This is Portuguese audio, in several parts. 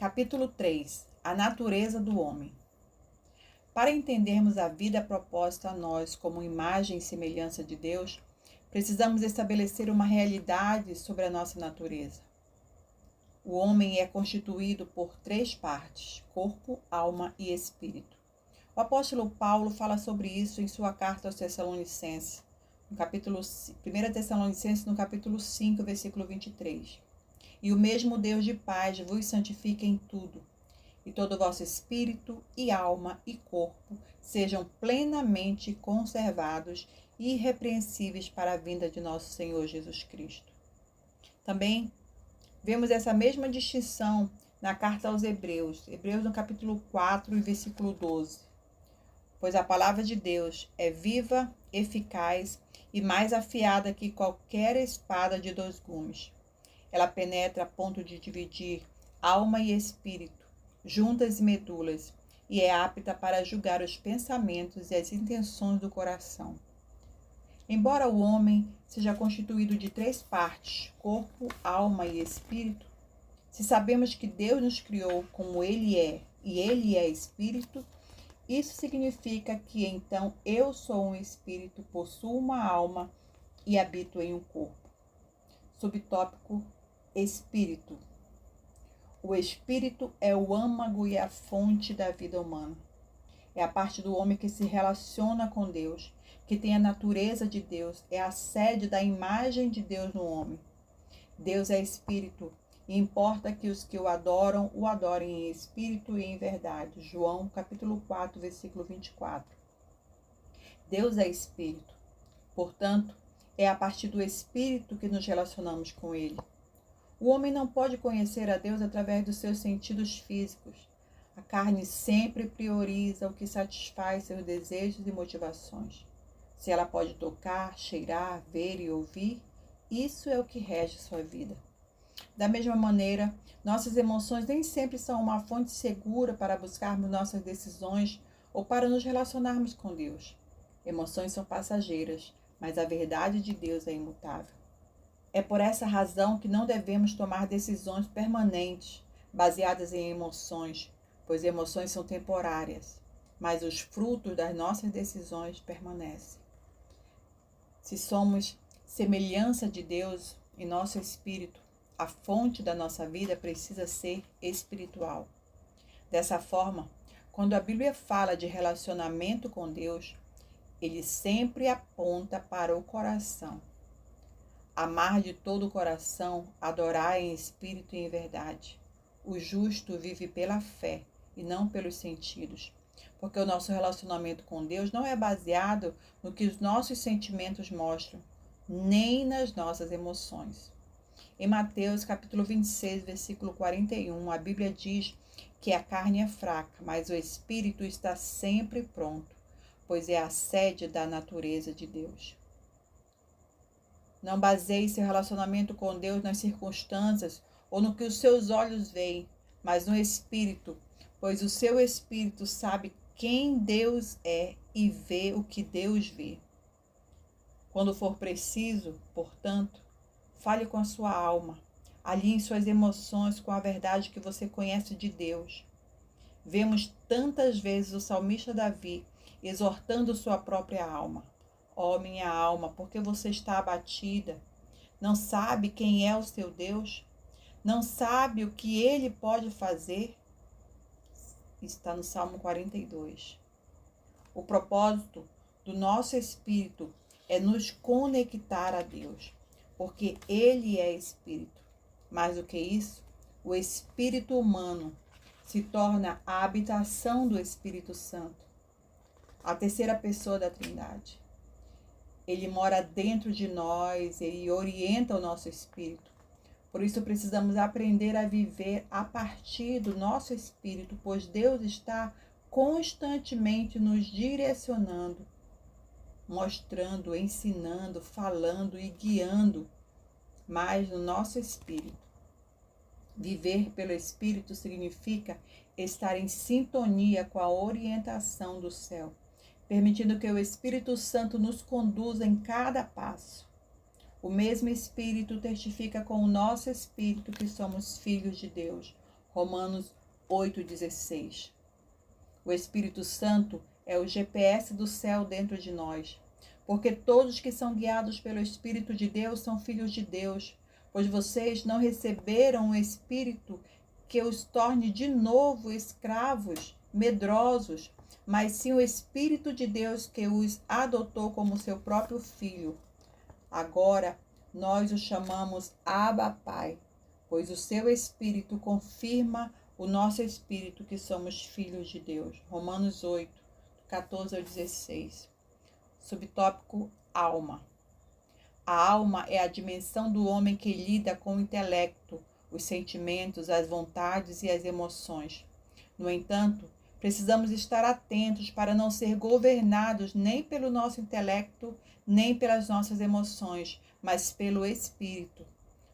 Capítulo 3. A natureza do homem. Para entendermos a vida proposta a nós como imagem e semelhança de Deus, precisamos estabelecer uma realidade sobre a nossa natureza. O homem é constituído por 3 partes: corpo, alma e espírito. O apóstolo Paulo fala sobre isso em sua carta aos Tessalonicenses, no capítulo 1 Tessalonicenses, no capítulo 5, versículo 23. E o mesmo Deus de paz vos santifique em tudo, e todo o vosso espírito e alma e corpo sejam plenamente conservados e irrepreensíveis para a vinda de nosso Senhor Jesus Cristo. Também vemos essa mesma distinção na carta aos Hebreus, no capítulo 4, versículo 12. Pois a palavra de Deus é viva, eficaz e mais afiada que qualquer espada de 2 gumes. Ela penetra a ponto de dividir alma e espírito, juntas e medulas, e é apta para julgar os pensamentos e as intenções do coração. Embora o homem seja constituído de 3 partes, corpo, alma e espírito, se sabemos que Deus nos criou como Ele é e Ele é espírito, isso significa que então eu sou um espírito, possuo uma alma e habito em um corpo. Subtópico: Espírito. O espírito é o âmago e a fonte da vida humana. É a parte do homem que se relaciona com Deus, que tem a natureza de Deus, é a sede da imagem de Deus no homem. Deus é espírito e importa que os que o adorem em espírito e em verdade. João capítulo 4, versículo 24. Deus é espírito. Portanto, é a partir do espírito que nos relacionamos com ele. O homem não pode conhecer a Deus através dos seus sentidos físicos. A carne sempre prioriza o que satisfaz seus desejos e motivações. Se ela pode tocar, cheirar, ver e ouvir, isso é o que rege sua vida. Da mesma maneira, nossas emoções nem sempre são uma fonte segura para buscarmos nossas decisões ou para nos relacionarmos com Deus. Emoções são passageiras, mas a verdade de Deus é imutável. É por essa razão que não devemos tomar decisões permanentes, baseadas em emoções, pois emoções são temporárias, mas os frutos das nossas decisões permanecem. Se somos semelhança de Deus em nosso espírito, a fonte da nossa vida precisa ser espiritual. Dessa forma, quando a Bíblia fala de relacionamento com Deus, ele sempre aponta para o coração. Amar de todo o coração, adorar em espírito e em verdade. O justo vive pela fé e não pelos sentidos, porque o nosso relacionamento com Deus não é baseado no que os nossos sentimentos mostram, nem nas nossas emoções. Em Mateus capítulo 26, versículo 41, a Bíblia diz que a carne é fraca, mas o espírito está sempre pronto, pois é a sede da natureza de Deus. Não baseie seu relacionamento com Deus nas circunstâncias ou no que os seus olhos veem, mas no Espírito, pois o seu Espírito sabe quem Deus é e vê o que Deus vê. Quando for preciso, portanto, fale com a sua alma, alinhe suas emoções com a verdade que você conhece de Deus. Vemos tantas vezes o salmista Davi exortando sua própria alma. Ó minha alma, por que você está abatida? Não sabe quem é o seu Deus? Não sabe o que ele pode fazer? Está no Salmo 42. O propósito do nosso espírito é nos conectar a Deus, porque ele é espírito. Mais do que isso, o espírito humano se torna a habitação do Espírito Santo, a terceira pessoa da Trindade. Ele mora dentro de nós, ele orienta o nosso espírito. Por isso precisamos aprender a viver a partir do nosso espírito, pois Deus está constantemente nos direcionando, mostrando, ensinando, falando e guiando, mas no nosso espírito. Viver pelo Espírito significa estar em sintonia com a orientação do céu, permitindo que o Espírito Santo nos conduza em cada passo. O mesmo Espírito testifica com o nosso espírito que somos filhos de Deus. Romanos 8,16. O Espírito Santo é o GPS do céu dentro de nós, porque todos que são guiados pelo Espírito de Deus são filhos de Deus, pois vocês não receberam o Espírito que os torne de novo escravos, medrosos, mas sim o Espírito de Deus que os adotou como seu próprio filho. Agora nós o chamamos Abba Pai, pois o seu Espírito confirma o nosso espírito que somos filhos de Deus. Romanos 8, 14 ao 16. Subtópico: alma. A alma é a dimensão do homem que lida com o intelecto, os sentimentos, as vontades e as emoções. No entanto, precisamos estar atentos para não ser governados nem pelo nosso intelecto, nem pelas nossas emoções, mas pelo Espírito.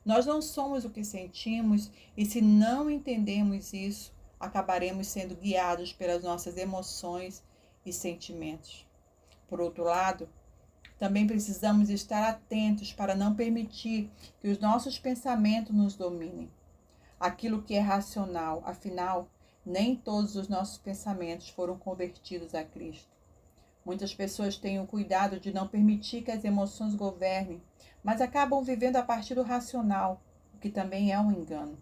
Nós não somos o que sentimos e, se não entendemos isso, acabaremos sendo guiados pelas nossas emoções e sentimentos. Por outro lado, também precisamos estar atentos para não permitir que os nossos pensamentos nos dominem. Aquilo que é racional, afinal, nem todos os nossos pensamentos foram convertidos a Cristo. Muitas pessoas têm o cuidado de não permitir que as emoções governem, mas acabam vivendo a partir do racional, o que também é um engano.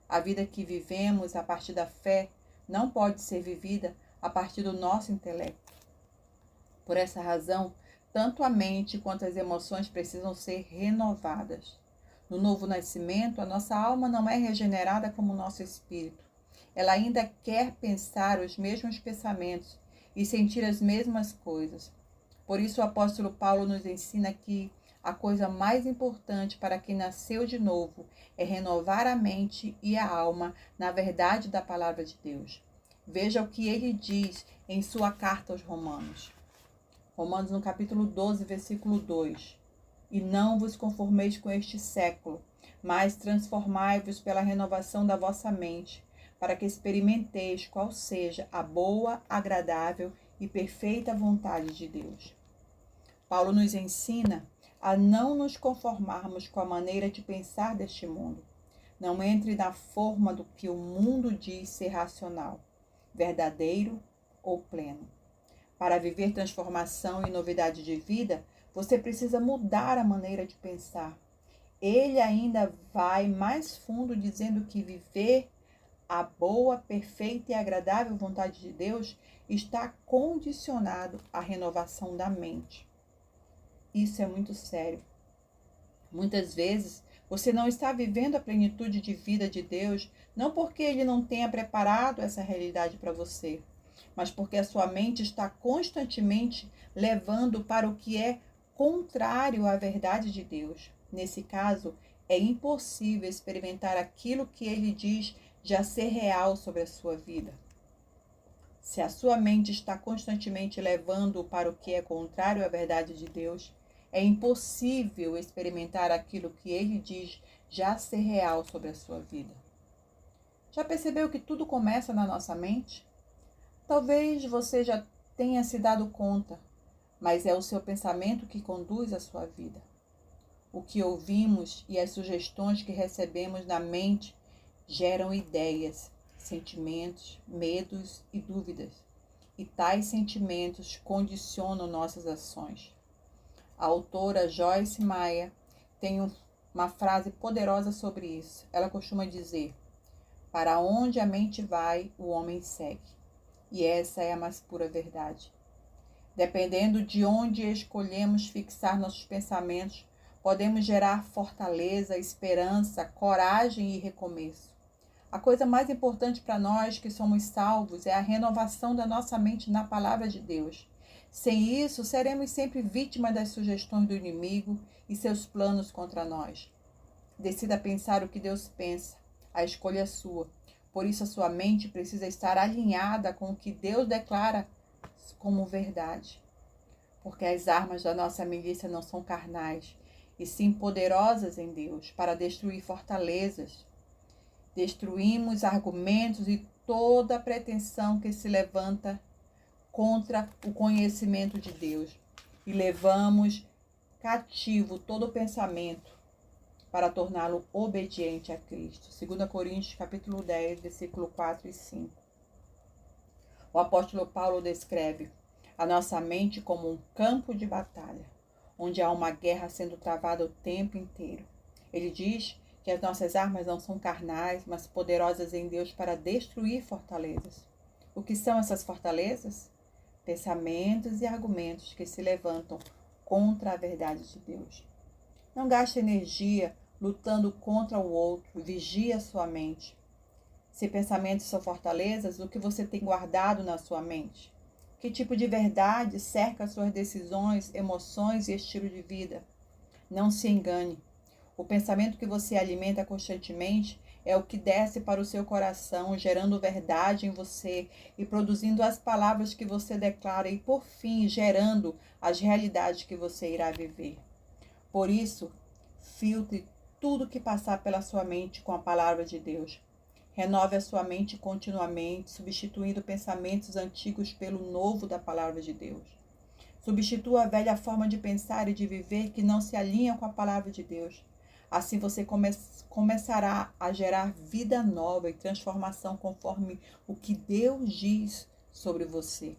A vida que vivemos a partir da fé não pode ser vivida a partir do nosso intelecto. Por essa razão, tanto a mente quanto as emoções precisam ser renovadas. No novo nascimento, a nossa alma não é regenerada como o nosso espírito. Ela ainda quer pensar os mesmos pensamentos e sentir as mesmas coisas. Por isso o apóstolo Paulo nos ensina que a coisa mais importante para quem nasceu de novo é renovar a mente e a alma na verdade da palavra de Deus. Veja o que ele diz em sua carta aos Romanos. Romanos no capítulo 12, versículo 2. E não vos conformeis com este século, mas transformai-vos pela renovação da vossa mente, para que experimenteis qual seja a boa, agradável e perfeita vontade de Deus. Paulo nos ensina a não nos conformarmos com a maneira de pensar deste mundo. Não entre na forma do que o mundo diz ser racional, verdadeiro ou pleno. Para viver transformação e novidade de vida, você precisa mudar a maneira de pensar. Ele ainda vai mais fundo dizendo que viver a boa, perfeita e agradável vontade de Deus está condicionado à renovação da mente. Isso é muito sério. Muitas vezes, você não está vivendo a plenitude de vida de Deus, não porque Ele não tenha preparado essa realidade para você, mas porque a sua mente está constantemente levando para o que é contrário à verdade de Deus. Nesse caso, é impossível experimentar aquilo que Ele diz já ser real sobre a sua vida. Se a sua mente está constantemente levando para o que é contrário à verdade de Deus, é impossível experimentar aquilo que Ele diz já ser real sobre a sua vida. Já percebeu que tudo começa na nossa mente? Talvez você já tenha se dado conta, mas é o seu pensamento que conduz a sua vida. O que ouvimos e as sugestões que recebemos na mente geram ideias, sentimentos, medos e dúvidas. E tais sentimentos condicionam nossas ações. A autora Joyce Meyer tem uma frase poderosa sobre isso. Ela costuma dizer: para onde a mente vai, o homem segue. E essa é a mais pura verdade. Dependendo de onde escolhemos fixar nossos pensamentos, podemos gerar fortaleza, esperança, coragem e recomeço. A coisa mais importante para nós que somos salvos é a renovação da nossa mente na palavra de Deus. Sem isso, seremos sempre vítimas das sugestões do inimigo e seus planos contra nós. Decida pensar o que Deus pensa. A escolha é sua. Por isso, a sua mente precisa estar alinhada com o que Deus declara como verdade. Porque as armas da nossa milícia não são carnais, e sim poderosas em Deus para destruir fortalezas. Destruímos argumentos e toda pretensão que se levanta contra o conhecimento de Deus. E levamos cativo todo pensamento para torná-lo obediente a Cristo. 2 Coríntios capítulo 10, versículo 4 e 5. O apóstolo Paulo descreve a nossa mente como um campo de batalha, onde há uma guerra sendo travada o tempo inteiro. Ele diz que as nossas armas não são carnais, mas poderosas em Deus para destruir fortalezas. O que são essas fortalezas? Pensamentos e argumentos que se levantam contra a verdade de Deus. Não gaste energia lutando contra o outro, vigie a sua mente. Se pensamentos são fortalezas, o que você tem guardado na sua mente? Que tipo de verdade cerca suas decisões, emoções e estilo de vida? Não se engane. O pensamento que você alimenta constantemente é o que desce para o seu coração, gerando verdade em você e produzindo as palavras que você declara e, por fim, gerando as realidades que você irá viver. Por isso, filtre tudo que passar pela sua mente com a palavra de Deus. Renove a sua mente continuamente, substituindo pensamentos antigos pelo novo da palavra de Deus. Substitua a velha forma de pensar e de viver que não se alinha com a palavra de Deus. Assim você começará a gerar vida nova e transformação conforme o que Deus diz sobre você.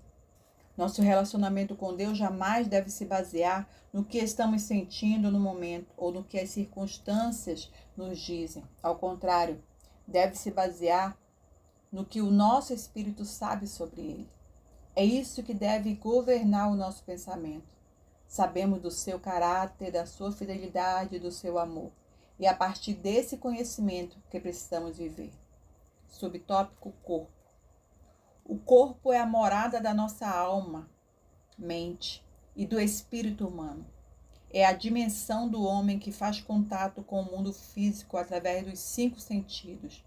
Nosso relacionamento com Deus jamais deve se basear no que estamos sentindo no momento ou no que as circunstâncias nos dizem. Ao contrário, deve se basear no que o nosso espírito sabe sobre ele. É isso que deve governar o nosso pensamento. Sabemos do seu caráter, da sua fidelidade, do seu amor. E é a partir desse conhecimento que precisamos viver. Subtópico: corpo. O corpo é a morada da nossa alma, mente e do espírito humano. É a dimensão do homem que faz contato com o mundo físico através dos 5 sentidos: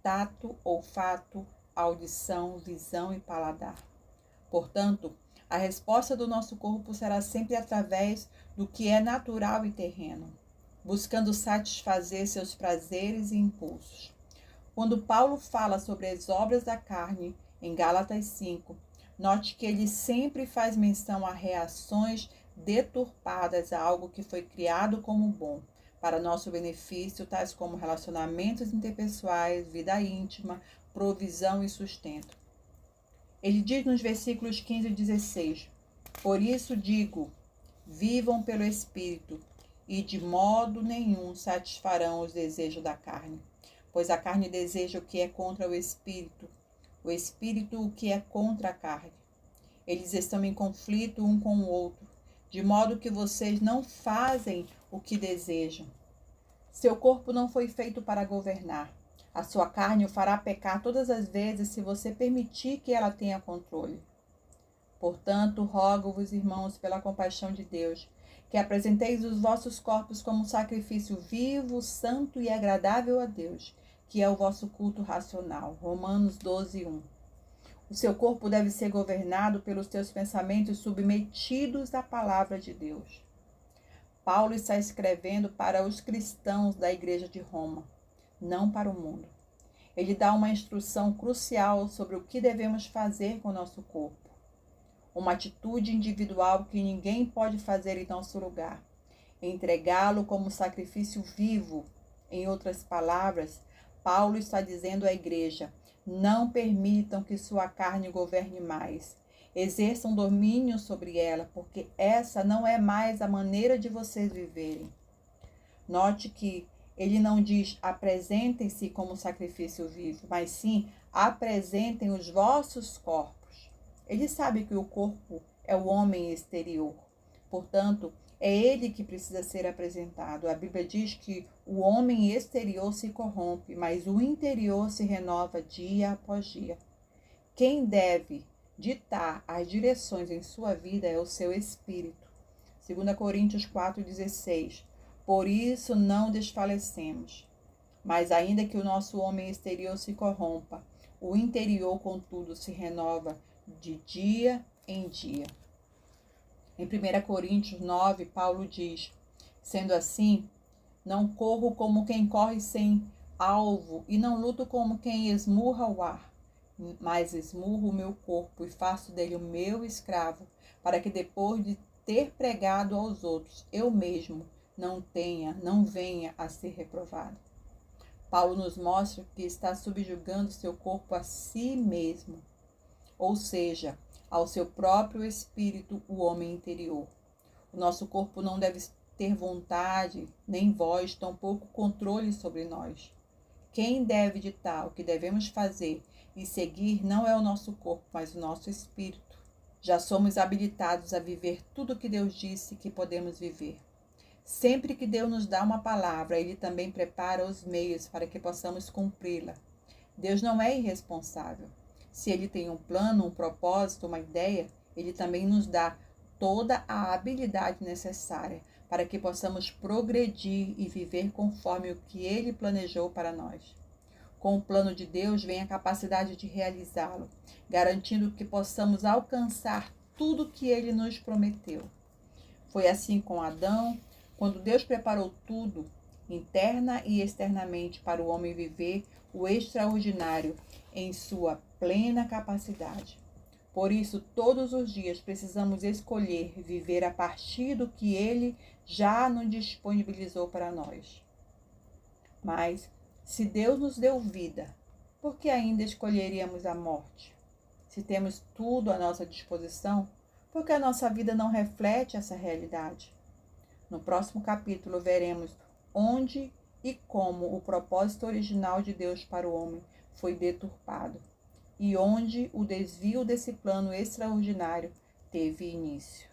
tato, olfato, audição, visão e paladar. Portanto, a resposta do nosso corpo será sempre através do que é natural e terreno, buscando satisfazer seus prazeres e impulsos. Quando Paulo fala sobre as obras da carne, em Gálatas 5, note que ele sempre faz menção a reações deturpadas a algo que foi criado como bom, para nosso benefício, tais como relacionamentos interpessoais, vida íntima, provisão e sustento. Ele diz nos versículos 15 e 16, por isso digo, vivam pelo Espírito, e de modo nenhum satisfarão os desejos da carne. Pois a carne deseja o que é contra o Espírito o que é contra a carne. Eles estão em conflito um com o outro, de modo que vocês não fazem o que desejam. Seu corpo não foi feito para governar. A sua carne o fará pecar todas as vezes se você permitir que ela tenha controle. Portanto, rogo-vos, irmãos, pela compaixão de Deus, que apresenteis os vossos corpos como sacrifício vivo, santo e agradável a Deus, que é o vosso culto racional. Romanos 12, 1. O seu corpo deve ser governado pelos seus pensamentos submetidos à palavra de Deus. Paulo está escrevendo para os cristãos da igreja de Roma, não para o mundo. Ele dá uma instrução crucial sobre o que devemos fazer com o nosso corpo. Uma atitude individual que ninguém pode fazer em nosso lugar. Entregá-lo como sacrifício vivo. Em outras palavras, Paulo está dizendo à igreja, não permitam que sua carne governe mais. Exerçam domínio sobre ela, porque essa não é mais a maneira de vocês viverem. Note que ele não diz apresentem-se como sacrifício vivo, mas sim apresentem os vossos corpos. Ele sabe que o corpo é o homem exterior. Portanto, é ele que precisa ser apresentado. A Bíblia diz que o homem exterior se corrompe, mas o interior se renova dia após dia. Quem deve ditar as direções em sua vida é o seu espírito. 2 Coríntios 4,16. Por isso não desfalecemos. Mas ainda que o nosso homem exterior se corrompa, o interior, contudo, se renova de dia em dia. Em 1 Coríntios 9, Paulo diz, sendo assim, não corro como quem corre sem alvo e não luto como quem esmurra o ar, mas esmurro o meu corpo e faço dele o meu escravo, para que depois de ter pregado aos outros, eu mesmo não venha a ser reprovado. Paulo nos mostra que está subjugando seu corpo a si mesmo, ou seja, ao seu próprio espírito, o homem interior. O nosso corpo não deve ter vontade, nem voz, tampouco controle sobre nós. Quem deve ditar o que devemos fazer e seguir não é o nosso corpo, mas o nosso espírito. Já somos habilitados a viver tudo o que Deus disse que podemos viver. Sempre que Deus nos dá uma palavra, Ele também prepara os meios para que possamos cumpri-la. Deus não é irresponsável. Se Ele tem um plano, um propósito, uma ideia, Ele também nos dá toda a habilidade necessária para que possamos progredir e viver conforme o que Ele planejou para nós. Com o plano de Deus vem a capacidade de realizá-lo, garantindo que possamos alcançar tudo o que Ele nos prometeu. Foi assim com Adão, quando Deus preparou tudo, interna e externamente, para o homem viver o extraordinário em sua plena capacidade. Por isso, todos os dias precisamos escolher viver a partir do que Ele já nos disponibilizou para nós. Mas, se Deus nos deu vida, por que ainda escolheríamos a morte? Se temos tudo à nossa disposição, por que a nossa vida não reflete essa realidade? No próximo capítulo, veremos onde e como o propósito original de Deus para o homem foi deturpado e onde o desvio desse plano extraordinário teve início.